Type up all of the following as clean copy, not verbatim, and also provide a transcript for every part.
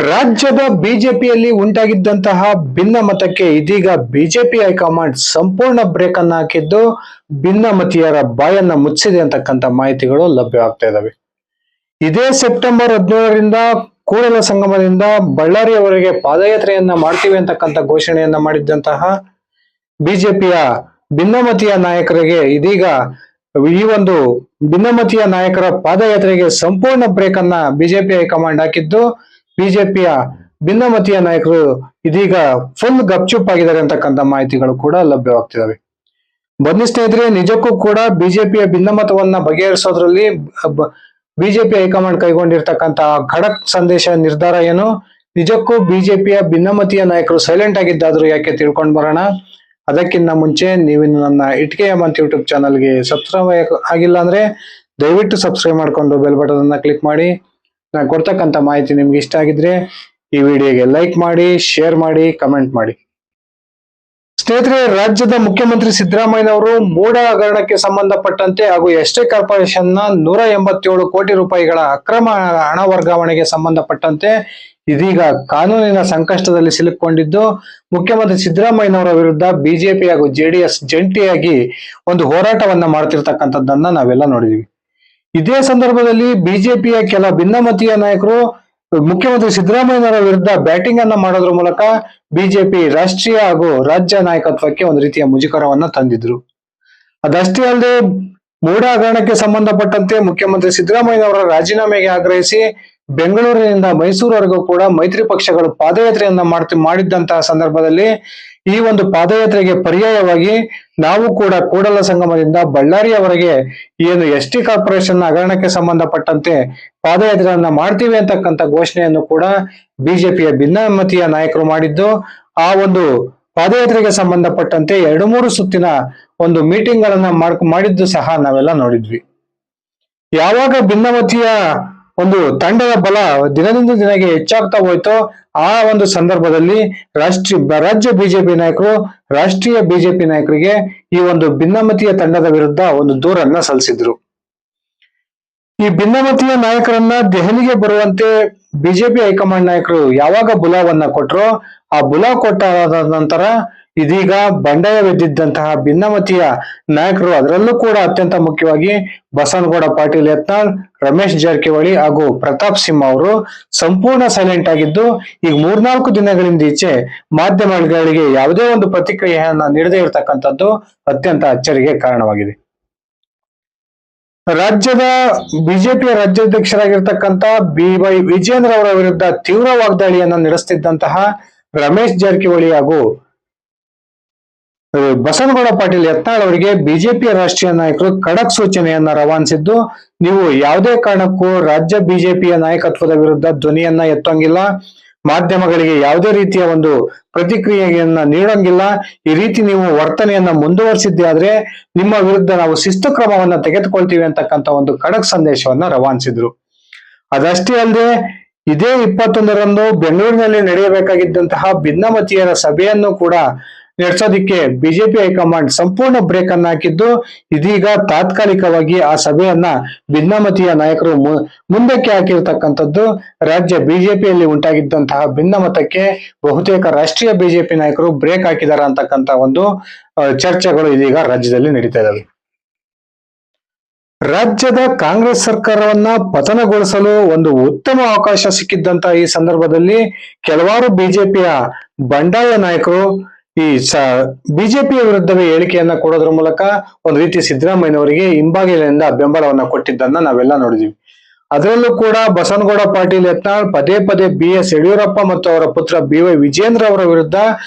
ರಾಜ್ಯದ ಬಿಜೆಪಿಯಲ್ಲಿ ಉಂಟಾಗಿದ್ದಂತಹ ಭಿನ್ನಮತಕ್ಕೆ ಇದೀಗ ಬಿಜೆಪಿ ಹೈಕಮಾಂಡ್ ಸಂಪೂರ್ಣ ಬ್ರೇಕ್ ಅನ್ನ ಹಾಕಿದ್ದು ಭಿನ್ನಮತೀಯರ ಬಾಯನ್ನ ಮುಚ್ಚಿದೆ ಅಂತಕ್ಕಂಥ ಮಾಹಿತಿಗಳು ಲಭ್ಯವಾಗ್ತಾ ಇದಾವೆ. ಇದೇ ಸೆಪ್ಟೆಂಬರ್ 17ರಿಂದ ಕೂಡಲ ಸಂಗಮದಿಂದ ಬಳ್ಳಾರಿಯವರೆಗೆ ಪಾದಯಾತ್ರೆಯನ್ನ ಮಾಡ್ತೀವಿ ಅಂತಕ್ಕಂಥ ಘೋಷಣೆಯನ್ನ ಮಾಡಿದ್ದಂತಹ ಬಿಜೆಪಿಯ ಭಿನ್ನಮತೀಯ ನಾಯಕರಿಗೆ ಇದೀಗ ಈ ಒಂದು ಭಿನ್ನಮತೀಯ ನಾಯಕರ ಪಾದಯಾತ್ರೆಗೆ ಸಂಪೂರ್ಣ ಬ್ರೇಕ್ ಅನ್ನ ಬಿಜೆಪಿ ಹೈಕಮಾಂಡ್ ಹಾಕಿದ್ದು ಬಿಜೆಪಿಯ ಭಿನ್ನಮತೀಯ ನಾಯಕರು ಇದೀಗ ಫುಲ್ ಗಪ್ಚುಪ್ ಆಗಿದ್ದಾರೆ ಅಂತಕ್ಕಂಥ ಮಾಹಿತಿಗಳು ಕೂಡ ಲಭ್ಯವಾಗ್ತಿದಾವೆ. ಬನ್ನಿ ಸ್ನೇಹಿತರೆ, ನಿಜಕ್ಕೂ ಕೂಡ ಬಿಜೆಪಿಯ ಭಿನ್ನಮತವನ್ನ ಬಗೆಹರಿಸೋದ್ರಲ್ಲಿ ಬಿಜೆಪಿ ಹೈಕಮಾಂಡ್ ಕೈಗೊಂಡಿರ್ತಕ್ಕಂಥ ಖಡಕ್ ಸಂದೇಶ ನಿರ್ಧಾರ ಏನು, ನಿಜಕ್ಕೂ ಬಿಜೆಪಿಯ ಭಿನ್ನಮತೀಯ ನಾಯಕರು ಸೈಲೆಂಟ್ ಆಗಿದ್ದಾದ್ರು ಯಾಕೆ ತಿಳ್ಕೊಂಡ್ ಬರೋಣ. ಅದಕ್ಕಿಂತ ಮುಂಚೆ ನೀವು ನನ್ನ ಇಟ್ಕೆ ಹೇಮಂತ್ ಯೂಟ್ಯೂಬ್ ಚಾನಲ್ಗೆ ಸಬ್ಸ್ಕ್ರೈಬ್ ಆಗಿಲ್ಲ ಅಂದ್ರೆ ದಯವಿಟ್ಟು ಸಬ್ಸ್ಕ್ರೈಬ್ ಮಾಡ್ಕೊಂಡು ಬೆಲ್ ಬಟನ್ ಅನ್ನ ಕ್ಲಿಕ್ ಮಾಡಿ. ನಾನು ಕೊಡ್ತಕ್ಕಂಥ ಮಾಹಿತಿ ನಿಮ್ಗೆ ಇಷ್ಟ ಆಗಿದ್ರೆ ಈ ವಿಡಿಯೋಗೆ ಲೈಕ್ ಮಾಡಿ, ಶೇರ್ ಮಾಡಿ, ಕಮೆಂಟ್ ಮಾಡಿ. ಸ್ನೇಹಿತರೆ, ರಾಜ್ಯದ ಮುಖ್ಯಮಂತ್ರಿ ಸಿದ್ದರಾಮಯ್ಯನವರು ಮೂಡ ಹಗರಣಕ್ಕೆ ಸಂಬಂಧಪಟ್ಟಂತೆ ಹಾಗೂ ಎಸ್ಟೇ ಕಾರ್ಪೊರೇಷನ್ ನ 187 ಕೋಟಿ ರೂಪಾಯಿಗಳ ಅಕ್ರಮ ಹಣ ವರ್ಗಾವಣೆಗೆ ಸಂಬಂಧಪಟ್ಟಂತೆ ಇದೀಗ ಕಾನೂನಿನ ಸಂಕಷ್ಟದಲ್ಲಿ ಸಿಲುಕೊಂಡಿದ್ದು ಮುಖ್ಯಮಂತ್ರಿ ಸಿದ್ದರಾಮಯ್ಯನವರ ವಿರುದ್ಧ ಬಿಜೆಪಿ ಹಾಗೂ ಜೆಡಿಎಸ್ ಜಂಟಿಯಾಗಿ ಒಂದು ಹೋರಾಟವನ್ನ ಮಾಡ್ತಿರ್ತಕ್ಕಂಥದ್ದನ್ನ ನಾವೆಲ್ಲ ನೋಡಿದೀವಿ. ಇದೇ ಸಂದರ್ಭದಲ್ಲಿ ಬಿಜೆಪಿಯ ಕೆಲ ಭಿನ್ನಮತೀಯ ನಾಯಕರು ಮುಖ್ಯಮಂತ್ರಿ ಸಿದ್ದರಾಮಯ್ಯನವರ ವಿರುದ್ಧ ಬ್ಯಾಟಿಂಗ್ ಅನ್ನ ಮಾಡೋದ್ರ ಮೂಲಕ ಬಿಜೆಪಿ ರಾಷ್ಟ್ರೀಯ ಹಾಗೂ ರಾಜ್ಯ ನಾಯಕತ್ವಕ್ಕೆ ಒಂದು ರೀತಿಯ ಮುಜುಗರವನ್ನ ತಂದಿದ್ರು. ಅದಷ್ಟೇ ಅಲ್ಲದೆ ಮೂಡ ಹಗರಣಕ್ಕೆ ಸಂಬಂಧಪಟ್ಟಂತೆ ಮುಖ್ಯಮಂತ್ರಿ ಸಿದ್ದರಾಮಯ್ಯನವರ ರಾಜೀನಾಮೆಗೆ ಆಗ್ರಹಿಸಿ ಬೆಂಗಳೂರಿನಿಂದ ಮೈಸೂರುವರೆಗೂ ಕೂಡ ಮೈತ್ರಿ ಪಕ್ಷಗಳು ಪಾದಯಾತ್ರೆಯನ್ನ ಮಾಡಿದ್ದಂತಹ ಸಂದರ್ಭದಲ್ಲಿ ಈ ಒಂದು ಪಾದಯಾತ್ರೆಗೆ ಪರ್ಯಾಯವಾಗಿ ನಾವು ಕೂಡ ಕೂಡಲ ಸಂಗಮದಿಂದ ಬಳ್ಳಾರಿಯವರೆಗೆ ಏನು ಎಸ್ಟಿ ಕಾರ್ಪೊರೇಷನ್ ಹಗರಣಕ್ಕೆ ಸಂಬಂಧಪಟ್ಟಂತೆ ಪಾದಯಾತ್ರೆಯನ್ನ ಮಾಡ್ತೀವಿ ಅಂತಕ್ಕಂಥ ಘೋಷಣೆಯನ್ನು ಕೂಡ ಬಿಜೆಪಿಯ ಭಿನ್ನಮತೀಯ ನಾಯಕರು ಮಾಡಿದ್ದು, ಆ ಒಂದು ಪಾದಯಾತ್ರೆಗೆ ಸಂಬಂಧಪಟ್ಟಂತೆ 2-3 ಸುತ್ತಿನ ಒಂದು ಮೀಟಿಂಗ್ ಗಳನ್ನ ಮಾಡಿದ್ದು ಸಹ ನಾವೆಲ್ಲ ನೋಡಿದ್ವಿ. ಯಾವಾಗ ಭಿನ್ನಮತೀಯ ಒಂದು ತಂಡದ ಬಲ ದಿನದಿಂದ ದಿನಕ್ಕೆ ಹೆಚ್ಚಾಗ್ತಾ ಹೋಯ್ತೋ ಆ ಒಂದು ಸಂದರ್ಭದಲ್ಲಿ ರಾಜ್ಯ ಬಿಜೆಪಿ ನಾಯಕರು ರಾಷ್ಟ್ರೀಯ ಬಿಜೆಪಿ ನಾಯಕರಿಗೆ ಈ ಒಂದು ಭಿನ್ನಮತೀಯ ತಂಡದ ವಿರುದ್ಧ ಒಂದು ದೂರನ್ನ ಸಲ್ಲಿಸಿದ್ರು. ಈ ಭಿನ್ನಮತೀಯ ನಾಯಕರನ್ನ ದೆಹಲಿಗೆ ಬರುವಂತೆ ಬಿಜೆಪಿ ಹೈಕಮಾಂಡ್ ನಾಯಕರು ಯಾವಾಗ ಬುಲಾವನ್ನ ಕೊಟ್ರೋ ಆ ಬುಲಾವ್ ಕೊಟ್ಟಾದ ನಂತರ ಇದೀಗ ಬಂಡಾಯವೆದ್ದಿದ್ದಂತಹ ಭಿನ್ನಮತೀಯ ನಾಯಕರು, ಅದರಲ್ಲೂ ಕೂಡ ಅತ್ಯಂತ ಮುಖ್ಯವಾಗಿ ಬಸನಗೌಡ ಪಾಟೀಲ್ ಯತ್ನಾಳ್, ರಮೇಶ್ ಜಾರಕಿಹೊಳಿ ಹಾಗೂ ಪ್ರತಾಪ್ ಸಿಂಹ ಅವರು ಸಂಪೂರ್ಣ ಸೈಲೆಂಟ್ ಆಗಿದ್ದು ಈಗ 3-4 ದಿನಗಳಿಂದ ಈಚೆ ಮಾಧ್ಯಮಗಳಿಗೆ ಯಾವುದೇ ಒಂದು ಪ್ರತಿಕ್ರಿಯೆಯನ್ನ ನೀಡದೇ ಇರತಕ್ಕಂಥದ್ದು ಅತ್ಯಂತ ಅಚ್ಚರಿಗೆ ಕಾರಣವಾಗಿದೆ. ರಾಜ್ಯದ ಬಿಜೆಪಿಯ ರಾಜ್ಯಾಧ್ಯಕ್ಷರಾಗಿರ್ತಕ್ಕಂಥ BY ವಿಜೇಂದ್ರ ಅವರ ವಿರುದ್ಧ ತೀವ್ರ ವಾಗ್ದಾಳಿಯನ್ನ ನಡೆಸುತ್ತಿದ್ದಂತಹ ರಮೇಶ್ ಜಾರಕಿಹೊಳಿ ಹಾಗೂ ಬಸನಗೌಡ ಪಾಟೀಲ್ ಯತ್ನಾಳ್ ಅವರಿಗೆ ಬಿಜೆಪಿಯ ರಾಷ್ಟ್ರೀಯ ನಾಯಕರು ಖಡಕ್ ಸೂಚನೆಯನ್ನ ರವಾನಿಸಿದ್ದು, ನೀವು ಯಾವುದೇ ಕಾರಣಕ್ಕೂ ರಾಜ್ಯ ಬಿಜೆಪಿಯ ನಾಯಕತ್ವದ ವಿರುದ್ಧ ಧ್ವನಿಯನ್ನ ಎತ್ತೋಂಗಿಲ್ಲ, ಮಾಧ್ಯಮಗಳಿಗೆ ಯಾವುದೇ ರೀತಿಯ ಒಂದು ಪ್ರತಿಕ್ರಿಯೆಯನ್ನ ನೀಡೋಂಗಿಲ್ಲ, ಈ ರೀತಿ ನೀವು ವರ್ತನೆಯನ್ನ ಮುಂದುವರಿಸಿದ್ದೆ ಆದ್ರೆ ನಿಮ್ಮ ವಿರುದ್ಧ ನಾವು ಶಿಸ್ತು ಕ್ರಮವನ್ನ ತೆಗೆದುಕೊಳ್ತೀವಿ ಅಂತಕ್ಕಂಥ ಒಂದು ಖಡಕ್ ಸಂದೇಶವನ್ನ ರವಾನಿಸಿದ್ರು. ಅದಷ್ಟೇ ಅಲ್ಲದೆ ಇದೇ 21ರಂದು ಬೆಂಗಳೂರಿನಲ್ಲಿ ನಡೆಯಬೇಕಾಗಿದ್ದಂತಹ ಭಿನ್ನಮತೀಯರ ಸಭೆಯನ್ನು ಕೂಡ ನಡೆಸೋದಿಕ್ಕೆ ಬಿಜೆಪಿ ಹೈಕಮಾಂಡ್ ಸಂಪೂರ್ಣ ಬ್ರೇಕ್ ಅನ್ನ ಹಾಕಿದ್ದು ಇದೀಗ ತಾತ್ಕಾಲಿಕವಾಗಿ ಆ ಸಭೆಯನ್ನ ಭಿನ್ನಮತೀಯ ನಾಯಕರು ಮುಂದಕ್ಕೆ ಹಾಕಿರ್ತಕ್ಕಂಥದ್ದು ರಾಜ್ಯ ಬಿಜೆಪಿಯಲ್ಲಿ ಉಂಟಾಗಿದ್ದಂತಹ ಭಿನ್ನಮತಕ್ಕೆ ಬಹುತೇಕ ರಾಷ್ಟ್ರೀಯ ಬಿಜೆಪಿ ನಾಯಕರು ಬ್ರೇಕ್ ಹಾಕಿದಾರ ಅಂತಕ್ಕಂಥ ಒಂದು ಚರ್ಚೆಗಳು ಇದೀಗ ರಾಜ್ಯದಲ್ಲಿ ನಡೀತಾ ಇದಾವೆ. ರಾಜ್ಯದ ಕಾಂಗ್ರೆಸ್ ಸರ್ಕಾರವನ್ನ ಪತನಗೊಳಿಸಲು ಒಂದು ಉತ್ತಮ ಅವಕಾಶ ಸಿಕ್ಕಿದ್ದಂತ ಈ ಸಂದರ್ಭದಲ್ಲಿ ಕೆಲವಾರು ಬಿಜೆಪಿಯ ಬಂಡಾಯ ನಾಯಕರು ಈ ಬಿಜೆಪಿಯ ವಿರುದ್ಧವೇ ಹೇಳಿಕೆಯನ್ನ ಕೊಡೋದ್ರ ಮೂಲಕ ಒಂದು ರೀತಿ ಸಿದ್ದರಾಮಯ್ಯನವರಿಗೆ ಹಿಂಬಾಗಿಲಿನಿಂದ ಬೆಂಬಲವನ್ನ ಕೊಟ್ಟಿದ್ದನ್ನ ನಾವೆಲ್ಲ ನೋಡಿದೀವಿ. ಅದರಲ್ಲೂ ಕೂಡ ಬಸನಗೌಡ ಪಾಟೀಲ್ ಯತ್ನಾಳ್ ಪದೇ ಪದೇ BS ಯಡಿಯೂರಪ್ಪ ಮತ್ತು ಅವರ ಪುತ್ರ BY ವಿಜೇಂದ್ರ ಅವರ ವಿರುದ್ಧ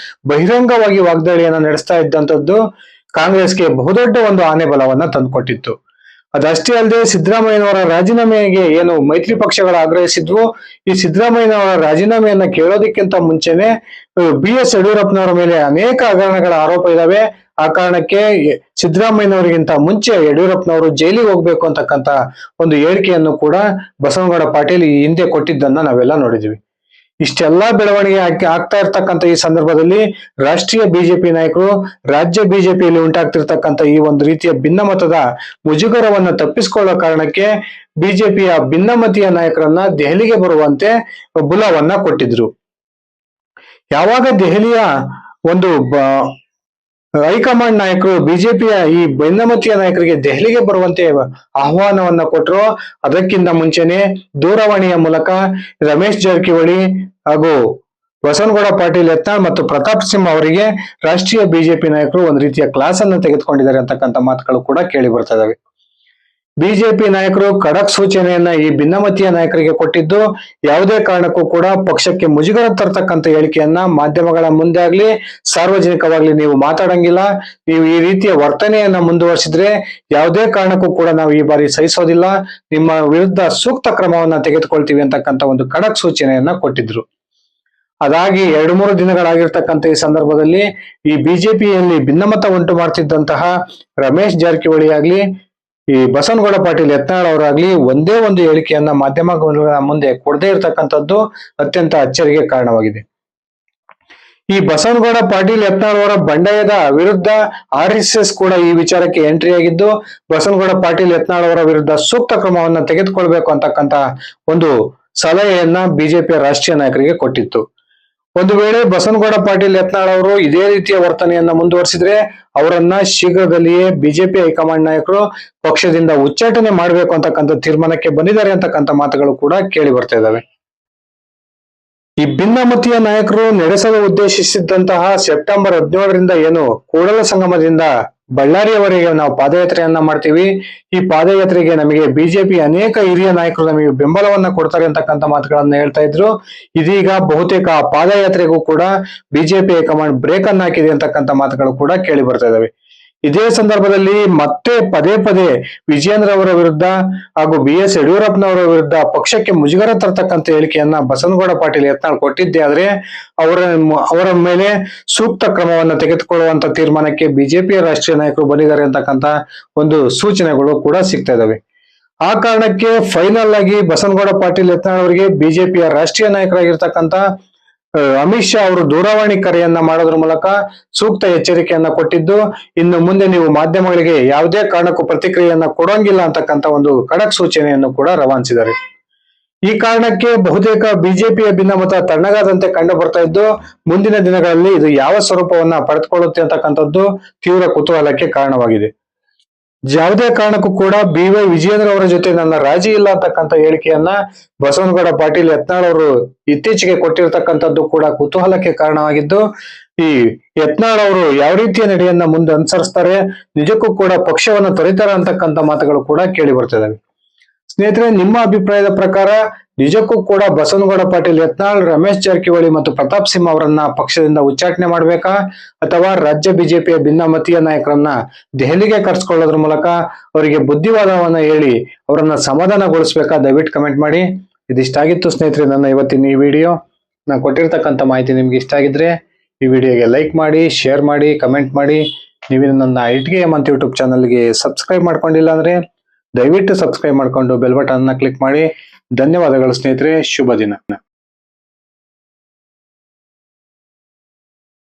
ಬಹಿರಂಗವಾಗಿ ವಾಗ್ದಾಳಿಯನ್ನ ನಡೆಸ್ತಾ ಇದ್ದಂಥದ್ದು ಕಾಂಗ್ರೆಸ್ಗೆ ಬಹುದೊಡ್ಡ ಒಂದು ಆನೆ ಬಲವನ್ನ ತಂದುಕೊಟ್ಟಿತ್ತು. ಅದಷ್ಟೇ ಅಲ್ಲದೆ ಸಿದ್ದರಾಮಯ್ಯನವರ ರಾಜೀನಾಮೆಗೆ ಏನು ಮೈತ್ರಿ ಪಕ್ಷಗಳು ಆಗ್ರಹಿಸಿದ್ವು, ಈ ಸಿದ್ದರಾಮಯ್ಯನವರ ರಾಜೀನಾಮೆಯನ್ನ ಕೇಳೋದಕ್ಕಿಂತ ಮುಂಚೆನೆ BS ಯಡಿಯೂರಪ್ಪನವರ ಮೇಲೆ ಅನೇಕ ಹಗರಣಗಳ ಆರೋಪ ಇದಾವೆ. ಆ ಕಾರಣಕ್ಕೆ ಸಿದ್ದರಾಮಯ್ಯನವರಿಗಿಂತ ಮುಂಚೆ ಯಡಿಯೂರಪ್ಪನವರು ಜೈಲಿಗೆ ಹೋಗ್ಬೇಕು ಅಂತಕ್ಕಂತ ಒಂದು ಹೇಳಿಕೆಯನ್ನು ಕೂಡ ಬಸನಗೌಡ ಪಾಟೀಲ್ ಈ ಹಿಂದೆ ಕೊಟ್ಟಿದ್ದನ್ನ ನಾವೆಲ್ಲ ನೋಡಿದ್ವಿ. ಇಷ್ಟೆಲ್ಲಾ ಬೆಳವಣಿಗೆ ಆಗ್ತಾ ಇರ್ತಕ್ಕಂಥ ಈ ಸಂದರ್ಭದಲ್ಲಿ ರಾಷ್ಟ್ರೀಯ ಬಿಜೆಪಿ ನಾಯಕರು ರಾಜ್ಯ ಬಿಜೆಪಿಯಲ್ಲಿ ಉಂಟಾಗ್ತಿರ್ತಕ್ಕಂಥ ಈ ಒಂದು ರೀತಿಯ ಭಿನ್ನಮತದ ಮುಜುಗರವನ್ನ ತಪ್ಪಿಸಿಕೊಳ್ಳೋ ಕಾರಣಕ್ಕೆ ಬಿಜೆಪಿಯ ಭಿನ್ನಮತೀಯ ನಾಯಕರನ್ನ ದೆಹಲಿಗೆ ಬರುವಂತೆ ಬುಲಾವನ್ನ ಕೊಟ್ಟಿದ್ರು. ಯಾವಾಗ ದೆಹಲಿಯ ಒಂದು ಹೈಕಮಾಂಡ್ ನಾಯಕರು ಬಿಜೆಪಿಯ ಈ ಭಿನ್ನಮತೀಯ ನಾಯಕರಿಗೆ ದೆಹಲಿಗೆ ಬರುವಂತೆ ಆಹ್ವಾನವನ್ನ ಕೊಟ್ಟರು, ಅದಕ್ಕಿಂತ ಮುಂಚೆನೆ ದೂರವಾಣಿಯ ಮೂಲಕ ರಮೇಶ್ ಜಾರಕಿಹೊಳಿ ಹಾಗೂ ಬಸವನಗೌಡ ಪಾಟೀಲ್ ಯತ್ನಾಳ್ ಮತ್ತು ಪ್ರತಾಪ್ ಸಿಂಹ ಅವರಿಗೆ ರಾಷ್ಟ್ರೀಯ ಬಿಜೆಪಿ ನಾಯಕರು ಒಂದು ರೀತಿಯ ಕ್ಲಾಸ್ ಅನ್ನು ತೆಗೆದುಕೊಂಡಿದ್ದಾರೆ ಅಂತಕ್ಕಂಥ ಮಾತುಗಳು ಕೂಡ ಕೇಳಿ ಬರ್ತಾ ಇದಾವೆ. ಬಿಜೆಪಿ ನಾಯಕರು ಖಡಕ್ ಸೂಚನೆಯನ್ನ ಈ ಭಿನ್ನಮತೀಯ ನಾಯಕರಿಗೆ ಕೊಟ್ಟಿದ್ದು, ಯಾವುದೇ ಕಾರಣಕ್ಕೂ ಕೂಡ ಪಕ್ಷಕ್ಕೆ ಮುಜುಗರ ತರ್ತಕ್ಕಂಥ ಹೇಳಿಕೆಯನ್ನ ಮಾಧ್ಯಮಗಳ ಮುಂದೆ ಆಗ್ಲಿ ಸಾರ್ವಜನಿಕವಾಗ್ಲಿ ನೀವು ಮಾತಾಡಂಗಿಲ್ಲ. ನೀವು ಈ ರೀತಿಯ ವರ್ತನೆಯನ್ನ ಮುಂದುವರಿಸಿದ್ರೆ ಯಾವುದೇ ಕಾರಣಕ್ಕೂ ಕೂಡ ನಾವು ಈ ಬಾರಿ ಸಹಿಸೋದಿಲ್ಲ, ನಿಮ್ಮ ವಿರುದ್ಧ ಸೂಕ್ತ ಕ್ರಮವನ್ನ ತೆಗೆದುಕೊಳ್ತೀವಿ ಅಂತಕ್ಕಂಥ ಒಂದು ಖಡಕ್ ಸೂಚನೆಯನ್ನ ಕೊಟ್ಟಿದ್ರು. ಅದಾಗಿ 2-3 ದಿನಗಳಾಗಿರ್ತಕ್ಕಂಥ ಈ ಸಂದರ್ಭದಲ್ಲಿ ಈ ಬಿಜೆಪಿಯಲ್ಲಿ ಭಿನ್ನಮತ ಉಂಟು ಮಾಡ್ತಿದ್ದಂತಹ ರಮೇಶ್ ಜಾರಕಿಹೊಳಿ ಆಗ್ಲಿ ಈ ಬಸವನಗೌಡ ಪಾಟೀಲ್ ಯತ್ನಾಳ್ ಅವರಾಗ್ಲಿ ಒಂದೇ ಒಂದು ಹೇಳಿಕೆಯನ್ನ ಮಾಧ್ಯಮಗಳ ಮುಂದೆ ಕೊಡದೇ ಇರತಕ್ಕಂಥದ್ದು ಅತ್ಯಂತ ಅಚ್ಚರಿಗೆ ಕಾರಣವಾಗಿದೆ. ಈ ಬಸವನಗೌಡ ಪಾಟೀಲ್ ಯತ್ನಾಳ್ ಅವರ ಬಂಡಾಯದ ವಿರುದ್ಧ RSS ಕೂಡ ಈ ವಿಚಾರಕ್ಕೆ ಎಂಟ್ರಿ ಆಗಿದ್ದು, ಬಸವನಗೌಡ ಪಾಟೀಲ್ ಯತ್ನಾಳ್ ಅವರ ವಿರುದ್ಧ ಸೂಕ್ತ ಕ್ರಮವನ್ನ ತೆಗೆದುಕೊಳ್ಬೇಕು ಅಂತಕ್ಕಂತ ಒಂದು ಸಲಹೆಯನ್ನ ಬಿಜೆಪಿಯ ರಾಷ್ಟ್ರೀಯ ನಾಯಕರಿಗೆ ಕೊಟ್ಟಿತ್ತು. ಒಂದು ವೇಳೆ ಬಸವನಗೌಡ ಪಾಟೀಲ್ ಯತ್ನಾಳ್ ಅವರು ಇದೇ ರೀತಿಯ ವರ್ತನೆಯನ್ನ ಮುಂದುವರಿಸಿದ್ರೆ ಅವರನ್ನ ಶೀಘ್ರದಲ್ಲಿಯೇ ಬಿಜೆಪಿ ಹೈಕಮಾಂಡ್ ನಾಯಕರು ಪಕ್ಷದಿಂದ ಉಚ್ಚಾಟನೆ ಮಾಡಬೇಕು ಅಂತಕ್ಕಂಥ ತೀರ್ಮಾನಕ್ಕೆ ಬಂದಿದ್ದಾರೆ ಅಂತಕ್ಕಂಥ ಮಾತುಗಳು ಕೂಡ ಕೇಳಿ ಬರ್ತಾ ಇದ್ದಾವೆ. ಈ ಭಿನ್ನಮತೀಯ ನಾಯಕರು ನಡೆಸಲು ಉದ್ದೇಶಿಸಿದ್ದಂತಹ ಸೆಪ್ಟೆಂಬರ್ 17ರಿಂದ ಏನು ಕೂಡಲ ಸಂಗಮದಿಂದ ಬಳ್ಳಾರಿಯವರೆಗೆ ನಾವು ಪಾದಯಾತ್ರೆಯನ್ನ ಮಾಡ್ತೀವಿ, ಈ ಪಾದಯಾತ್ರೆಗೆ ನಮಗೆ ಬಿಜೆಪಿ ಅನೇಕ ಹಿರಿಯ ನಾಯಕರು ನಮಗೆ ಬೆಂಬಲವನ್ನ ಕೊಡ್ತಾರೆ ಅಂತಕ್ಕಂಥ ಮಾತುಗಳನ್ನ ಹೇಳ್ತಾ ಇದ್ರು. ಇದೀಗ ಬಹುತೇಕ ಆ ಪಾದಯಾತ್ರೆಗೂ ಕೂಡ ಬಿಜೆಪಿ ಹೈಕಮಾಂಡ್ ಬ್ರೇಕ್ ಅನ್ನ ಹಾಕಿದೆ ಅಂತಕ್ಕಂಥ ಮಾತುಗಳು ಕೂಡ ಕೇಳಿ ಬರ್ತಾ ಇದಾವೆ. ಇದೇ ಸಂದರ್ಭದಲ್ಲಿ ಮತ್ತೆ ಪದೇ ಪದೇ ವಿಜಯೇಂದ್ರ ಅವರ ವಿರುದ್ಧ ಹಾಗೂ BS ಯಡಿಯೂರಪ್ಪನವರ ವಿರುದ್ಧ ಪಕ್ಷಕ್ಕೆ ಮುಜುಗರ ತರ್ತಕ್ಕಂಥ ಹೇಳಿಕೆಯನ್ನ ಬಸವನಗೌಡ ಪಾಟೀಲ್ ಯತ್ನಾಳ್ ಕೊಟ್ಟಿದ್ದೆ ಆದ್ರೆ ಅವರ ಮೇಲೆ ಸೂಕ್ತ ಕ್ರಮವನ್ನ ತೆಗೆದುಕೊಳ್ಳುವಂತ ತೀರ್ಮಾನಕ್ಕೆ ಬಿಜೆಪಿಯ ರಾಷ್ಟ್ರೀಯ ನಾಯಕರು ಬಂದಿದ್ದಾರೆ ಅಂತಕ್ಕಂಥ ಒಂದು ಸೂಚನೆಗಳು ಕೂಡ ಸಿಗ್ತಾ ಇದಾವೆ. ಆ ಕಾರಣಕ್ಕೆ ಫೈನಲ್ ಆಗಿ ಬಸವನಗೌಡ ಪಾಟೀಲ್ ಯತ್ನಾಳ್ ಅವರಿಗೆ ಬಿಜೆಪಿಯ ರಾಷ್ಟ್ರೀಯ ನಾಯಕರಾಗಿರ್ತಕ್ಕಂಥ ಅಮಿತ್ ಶಾ ಅವರು ದೂರವಾಣಿ ಕರೆಯನ್ನ ಮಾಡೋದ್ರ ಮೂಲಕ ಸೂಕ್ತ ಎಚ್ಚರಿಕೆಯನ್ನ ಕೊಟ್ಟಿದ್ದು, ಇನ್ನು ಮುಂದೆ ನೀವು ಮಾಧ್ಯಮಗಳಿಗೆ ಯಾವುದೇ ಕಾರಣಕ್ಕೂ ಪ್ರತಿಕ್ರಿಯೆಯನ್ನ ಕೊಡೋಂಗಿಲ್ಲ ಅಂತಕ್ಕಂಥ ಒಂದು ಖಡಕ್ ಸೂಚನೆಯನ್ನು ಕೂಡ ರವಾನಿಸಿದ್ದಾರೆ. ಈ ಕಾರಣಕ್ಕೆ ಬಹುತೇಕ ಬಿಜೆಪಿಯ ಭಿನ್ನಮತ ತಣ್ಣಗಾದಂತೆ ಕಂಡು ಬರ್ತಾ ಇದ್ದು, ಮುಂದಿನ ದಿನಗಳಲ್ಲಿ ಇದು ಯಾವ ಸ್ವರೂಪವನ್ನ ಪಡೆದುಕೊಳ್ಳುತ್ತೆ ಅಂತಕ್ಕಂಥದ್ದು ತೀವ್ರ ಕುತೂಹಲಕ್ಕೆ ಕಾರಣವಾಗಿದೆ. ಯಾವುದೇ ಕಾರಣಕ್ಕೂ ಕೂಡ BY ವಿಜಯೇಂದ್ರ ಅವರ ಜೊತೆ ನನ್ನ ರಾಜಿ ಇಲ್ಲ ಅಂತಕ್ಕಂಥ ಹೇಳಿಕೆಯನ್ನ ಬಸವನಗೌಡ ಪಾಟೀಲ್ ಯತ್ನಾಳ್ ಅವರು ಇತ್ತೀಚೆಗೆ ಕೊಟ್ಟಿರ್ತಕ್ಕಂಥದ್ದು ಕೂಡ ಕುತೂಹಲಕ್ಕೆ ಕಾರಣವಾಗಿದ್ದು, ಈ ಯತ್ನಾಳ್ ಅವರು ಯಾವ ರೀತಿಯ ನಡೆಯನ್ನ ಮುಂದೆ ಅನುಸರಿಸ್ತಾರೆ, ನಿಜಕ್ಕೂ ಕೂಡ ಪಕ್ಷವನ್ನ ತೊರೆತಾರೆ ಅಂತಕ್ಕಂಥ ಮಾತುಗಳು ಕೂಡ ಕೇಳಿ ಬರ್ತಿದ್ದಾವೆ. ಸ್ನೇಹಿತರೆ, ನಿಮ್ಮ ಅಭಿಪ್ರಾಯದ ಪ್ರಕಾರ ನಿಜಕ್ಕೂ ಕೂಡ ಬಸವನಗೌಡ ಪಾಟೀಲ್ ಯತ್ನಾಳ್, ರಮೇಶ್ ಜಾರಕಿಹೊಳಿ ಮತ್ತು ಪ್ರತಾಪ್ ಸಿಂಹ ಅವರನ್ನ ಪಕ್ಷದಿಂದ ಉಚ್ಚಾಟನೆ ಮಾಡ್ಬೇಕಾ, ಅಥವಾ ರಾಜ್ಯ ಬಿಜೆಪಿಯ ಭಿನ್ನಮತೀಯ ನಾಯಕರನ್ನ ದೆಹಲಿಗೆ ಕರೆಸ್ಕೊಳ್ಳೋದ್ರ ಮೂಲಕ ಅವರಿಗೆ ಬುದ್ಧಿವಾದವನ್ನ ಹೇಳಿ ಅವರನ್ನ ಸಮಾಧಾನಗೊಳಿಸ್ಬೇಕಾ? ದಯವಿಟ್ಟು ಕಮೆಂಟ್ ಮಾಡಿ. ಇದಿಷ್ಟಾಗಿತ್ತು ಸ್ನೇಹಿತರೆ ನನ್ನ ಇವತ್ತಿನ ಈ ವಿಡಿಯೋ. ನಾನು ಕೊಟ್ಟಿರ್ತಕ್ಕಂಥ ಮಾಹಿತಿ ನಿಮ್ಗೆ ಇಷ್ಟ ಆಗಿದ್ರೆ ಈ ವಿಡಿಯೋಗೆ ಲೈಕ್ ಮಾಡಿ, ಶೇರ್ ಮಾಡಿ, ಕಮೆಂಟ್ ಮಾಡಿ. ನೀವು ನನ್ನ ITKM ಅಂತ ಯೂಟ್ಯೂಬ್ ಚಾನಲ್ಗೆ ಸಬ್ಸ್ಕ್ರೈಬ್ ಮಾಡ್ಕೊಂಡಿಲ್ಲ ಅಂದ್ರೆ ದಯವಿಟ್ಟು ಸಬ್ಸ್ಕ್ರೈಬ್ ಮಾಡ್ಕೊಂಡು ಬೆಲ್ ಬಟನ್ ಅನ್ನ ಕ್ಲಿಕ್ ಮಾಡಿ. ಧನ್ಯವಾದಗಳು ಸ್ನೇಹಿತರೆ, ಶುಭ ದಿನ.